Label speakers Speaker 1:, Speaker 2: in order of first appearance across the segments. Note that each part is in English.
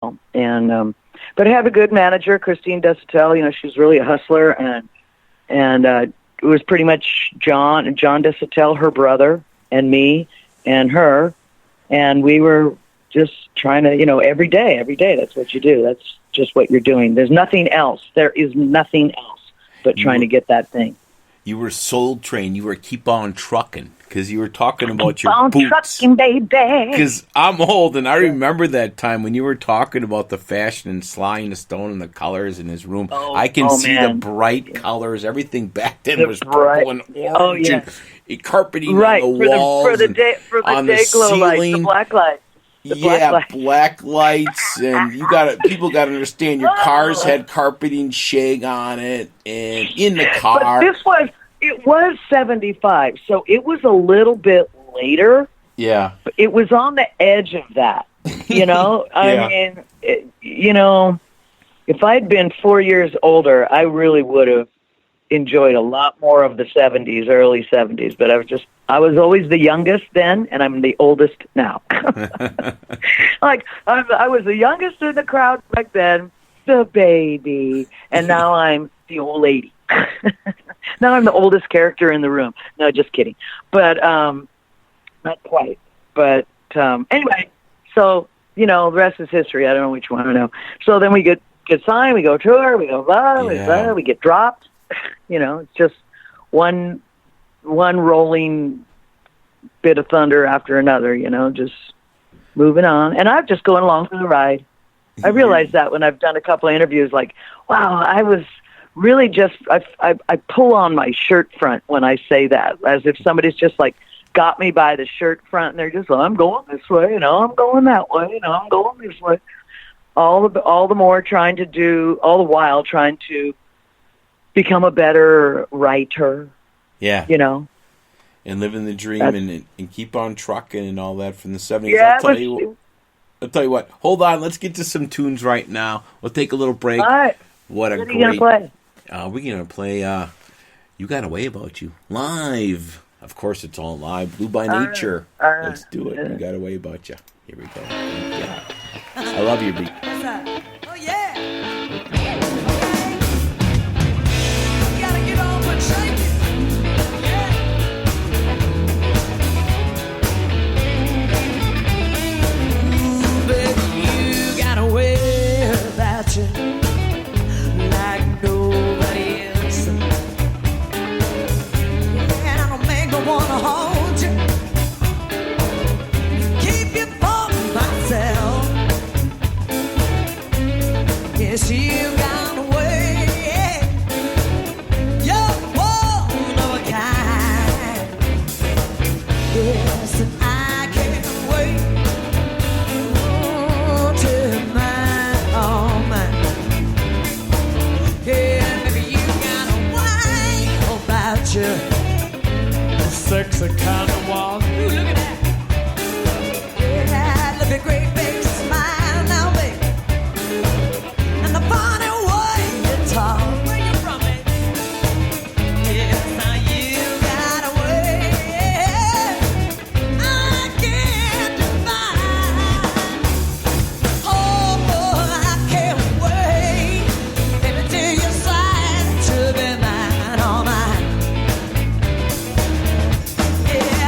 Speaker 1: And but I have a good manager, Christine Desautels. She's really a hustler, and it was pretty much John Desautels, her brother, and me, and her, and we were just trying to, every day. That's what you do. That's just what you're doing. There's nothing else. There is nothing else but trying to get that thing.
Speaker 2: You were Soul Train. You were Keep On Trucking because you were talking about
Speaker 1: Keep
Speaker 2: your
Speaker 1: on
Speaker 2: boots.
Speaker 1: trucking, baby.
Speaker 2: Because I'm old, and I remember that time when you were talking about the fashion and Sly and the Stone and the colors in his room. I can see the bright colors. Everything back then was purple and orange and carpeting on the walls,
Speaker 1: for the day glow lights, the black lights.
Speaker 2: Black lights, and people got to understand. Your cars had carpeting shag on it, and in the car.
Speaker 1: But it was 75, so it was a little bit later.
Speaker 2: Yeah,
Speaker 1: it was on the edge of that. I mean, if I'd been 4 years older, I really would have enjoyed a lot more of the 70s, early 70s. But I was always the youngest then, and I'm the oldest now. I was the youngest in the crowd back then, the baby, and now I'm the old lady. Now I'm the oldest character in the room. No, just kidding. But not quite. But anyway, so the rest is history. I don't know which one I know. So then we get signed, we go tour, we go blah, we get dropped. It's just one rolling bit of thunder after another, just moving on. And I'm just going along for the ride. I realized that when I've done a couple of interviews, like, wow, I was really just, I pull on my shirt front when I say that, as if somebody's just like got me by the shirt front and they're just like, I'm going this way, I'm going that way, I'm going this way. All the while trying to become a better writer.
Speaker 2: Yeah. And living the dream and keep on trucking and all that from the 70s.
Speaker 1: Yeah,
Speaker 2: I'll tell you what. Hold on. Let's get to some tunes right now. We'll take a little break.
Speaker 1: All right.
Speaker 2: What are you
Speaker 1: going to play?
Speaker 2: We're going to play You Got a Way About You. Live. Of course, it's all live. Blue by Nature. Let's do it. You Got a Way About You. Here we go. Yeah. I love you, B.
Speaker 3: What's that? Oh, yeah. Like nobody else, and I don't make me wanna hold you, keep you for myself. Yes, you got away. You're one of a kind. Yes, and I can't wait till mine, all mine. Yeah, baby, you got a way about you, a sexy kind of one. Ooh, look at that. Yeah, look at great big smile now, baby, and the funny way you talk. Where you from, baby? Yes, now you got a way I can't define. Oh, I can't wait, baby, till you decide to be mine, all mine. Yeah.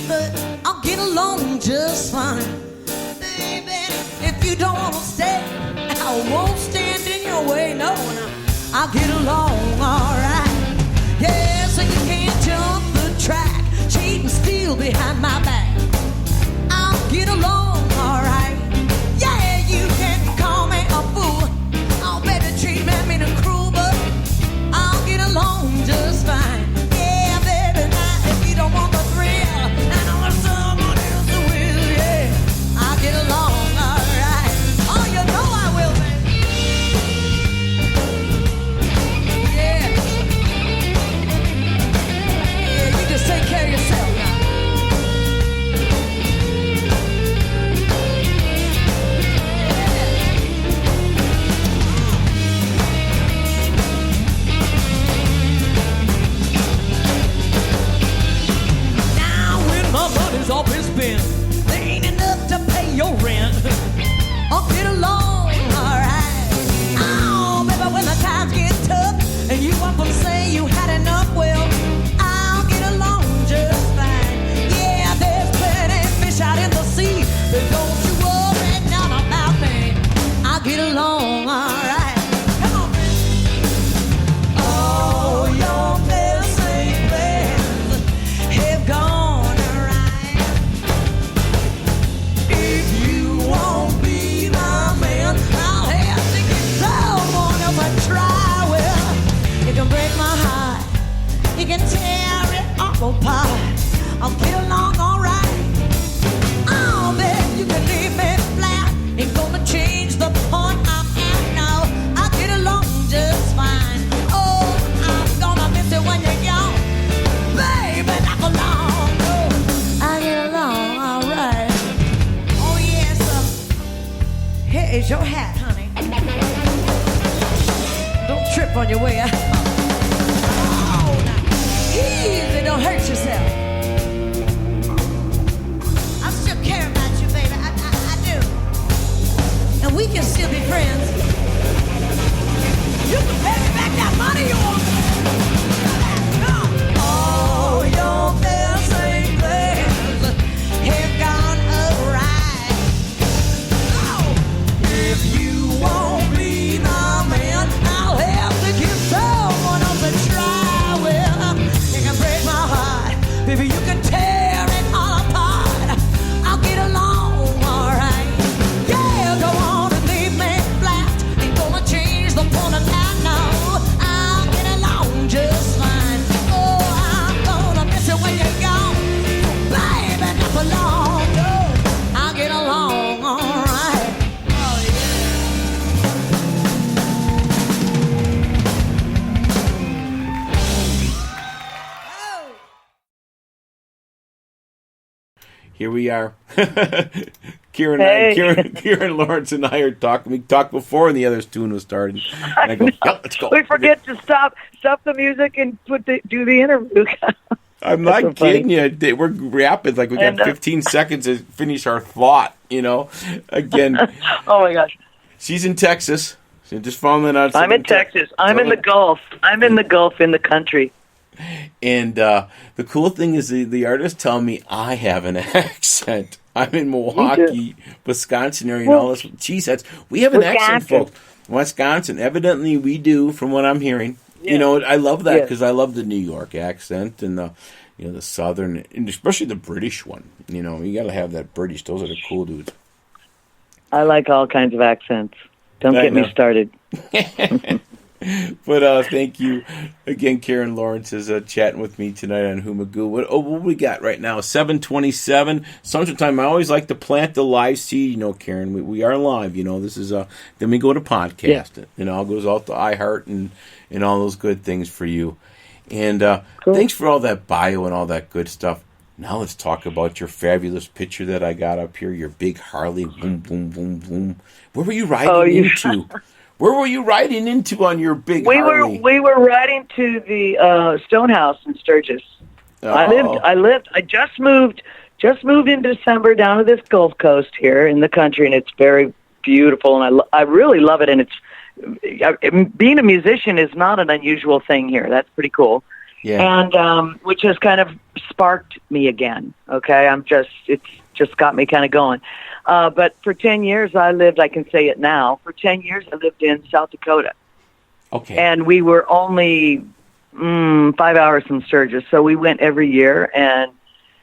Speaker 3: but I'll get along just fine. Baby, if you don't want to stay, I won't stand in your way, no. I'll get along alright. Yeah, so you can't jump the track, cheat and steal behind my back. I'll get along alright. Yeah, you can call me a fool. I'll bet the treat me mean a cruel, but I'll get along just fine. Yeah, baby, now if you don't want the thrill, I know there's someone else who will. Yeah, I'll get along alright. Oh, you know I will, baby. Yeah. Yeah, you just take care of yourself now. All been spent. There ain't enough to pay your rent. I'll get along, alright. Oh, baby, when the times get tough and you up and say you had enough, well, I'll get along just fine. Yeah, there's plenty of fish out in the sea, but don't you worry none about me. I'll get along, alright. Come on, man. Oh, your blessing plans have gone. You can tear it all apart. I'll get along alright. Oh, bet you can leave me flat. Ain't gonna change the point I'm at now. I'll get along just fine. Oh, I'm gonna miss it when you're gone. Baby, not for long. Oh, I'll get along alright. Oh, yes, here is your hat, honey. Don't trip on your way out. Easy, don't hurt yourself. I still care about you, baby. I do. And we can still be friends. You can pay me back that money you want. All your blessing plans have gone awry. Oh, if you won't be the man, I'll have to give someone else a try. Break my heart, baby, you can tear it all apart. I'll get along alright. Yeah, go on and leave me flat. Ain't gonna change the point of that now. I'll get along just fine. Oh, I'm gonna miss it when you're gone. Baby, not for long, no. I'll get along alright. Oh,
Speaker 2: Here we are. Kieran Lawrence and I are talking. We talked before and the other tune was starting. And I go, yep, let's go.
Speaker 1: We forget to stop the music and do the interview.
Speaker 2: I'm not so kidding you. We're rapid. Like we got 15 seconds to finish our thought, you know. Again.
Speaker 1: Oh, my gosh.
Speaker 2: She's in Texas. So just following out.
Speaker 1: I'm in Texas. I'm in the Gulf. I'm in the Gulf in the country.
Speaker 2: And the cool thing is the artists tell me I have an accent. I'm in Milwaukee, Wisconsin area, and all this. Geez, we have an accent, folks. Wisconsin, evidently we do, from what I'm hearing. Yeah. You know, I love that because I love the New York accent and the Southern, and especially the British one. You know, you got to have that British. Those are the cool dudes.
Speaker 1: I like all kinds of accents. Don't get me started.
Speaker 2: But thank you again. Kieran Lawrence is chatting with me tonight on Humagoo. What we got right now? 7:27 Central Time. I always like to plant the live seed. You know, Kieran, we are live. You know, this is then we go to podcast. Yeah. It all goes out to iHeart and all those good things for you. And cool. Thanks for all that bio and all that good stuff. Now let's talk about your fabulous picture that I got up here. Your big Harley, boom, boom, boom, boom. Where were you riding into? Where were you riding into on your big Harley?
Speaker 1: We were riding to the Stonehouse in Sturgis. Oh. I just moved in December down to this Gulf Coast here in the country, and it's very beautiful, and I really love it. And it's being a musician is not an unusual thing here. That's pretty cool. And which has kind of sparked me again. Okay, it's just got me kind of going. But for 10 years I can say it now, for 10 years I lived in South Dakota.
Speaker 2: Okay.
Speaker 1: And we were only 5 hours from Sturgis, so we went every year, and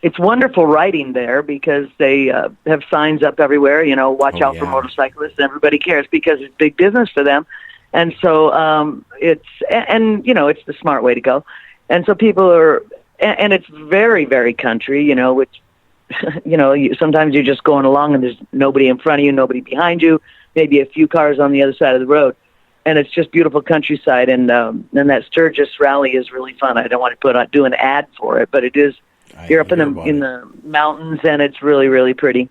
Speaker 1: it's wonderful riding there because they have signs up everywhere, watch out for motorcyclists, and everybody cares because it's big business for them. And so it's the smart way to go. And so people are, and it's very, very country, which, sometimes you're just going along and there's nobody in front of you, nobody behind you, maybe a few cars on the other side of the road. And it's just beautiful countryside. And that Sturgis rally is really fun. I don't want to do an ad for it, but it is. You're up in the mountains, and it's really, really pretty.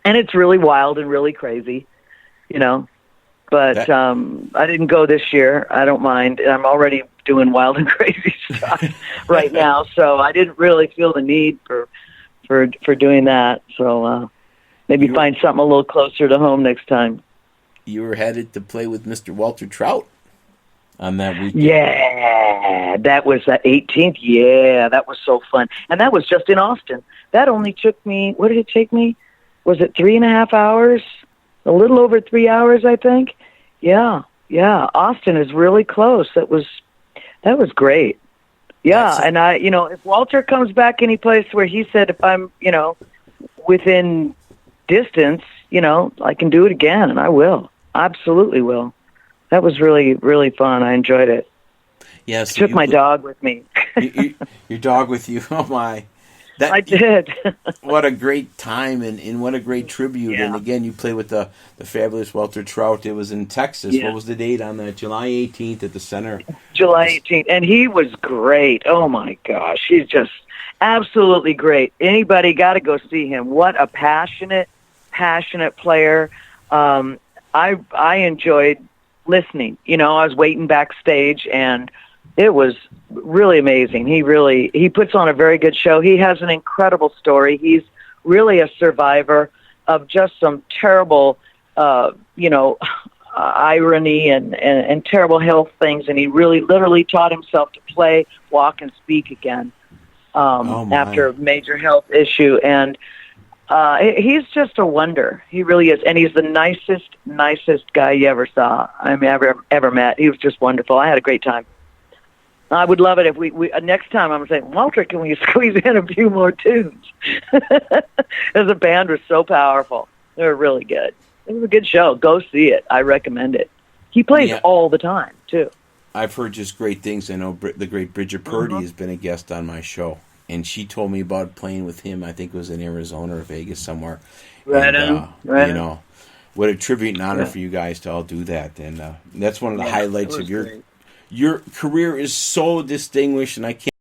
Speaker 1: And it's really wild and really crazy, But I didn't go this year. I don't mind. I'm already doing wild and crazy stuff right now, so I didn't really feel the need for doing that. So maybe find something a little closer to home next time.
Speaker 2: You were headed to play with Mr. Walter Trout on that weekend.
Speaker 1: Yeah, that was the 18th. Yeah, that was so fun. And that was just in Austin. That only took me, what did it take me? Was it 3.5 hours? A little over 3 hours, I think. Yeah. Austin is really close. That was great. Yeah, and if Walter comes back any place where he said if I'm, within distance, I can do it again, and I will. Absolutely will. That was really, really fun. I enjoyed it.
Speaker 2: Yes.
Speaker 1: I took my dog with me.
Speaker 2: Your dog with you? Oh, my.
Speaker 1: I did.
Speaker 2: What a great time, and what a great tribute. Yeah. And, again, you played with the fabulous Walter Trout. It was in Texas. Yeah. What was the date on that? July 18th at the center. July
Speaker 1: 18th. And he was great. Oh, my gosh. He's just absolutely great. Anybody got to go see him. What a passionate player. I enjoyed listening. I was waiting backstage, and it was really amazing. He puts on a very good show. He has an incredible story. He's really a survivor of just some terrible, irony and terrible health things, and he really literally taught himself to play, walk, and speak again after a major health issue. And he's just a wonder. He really is. And he's the nicest guy you ever saw. Ever met. He was just wonderful. I had a great time. I would love it if we next time I'm saying, Walter, can we squeeze in a few more tunes? The band was so powerful. They were really good. It was a good show. Go see it. I recommend it. He plays all the time, too.
Speaker 2: I've heard just great things. I know the great Bridget Purdy has been a guest on my show. And she told me about playing with him. I think it was in Arizona or Vegas somewhere.
Speaker 1: Right on.
Speaker 2: What a tribute and honor for you guys to all do that. And that's one of the highlights of your career is so distinguished, and I can't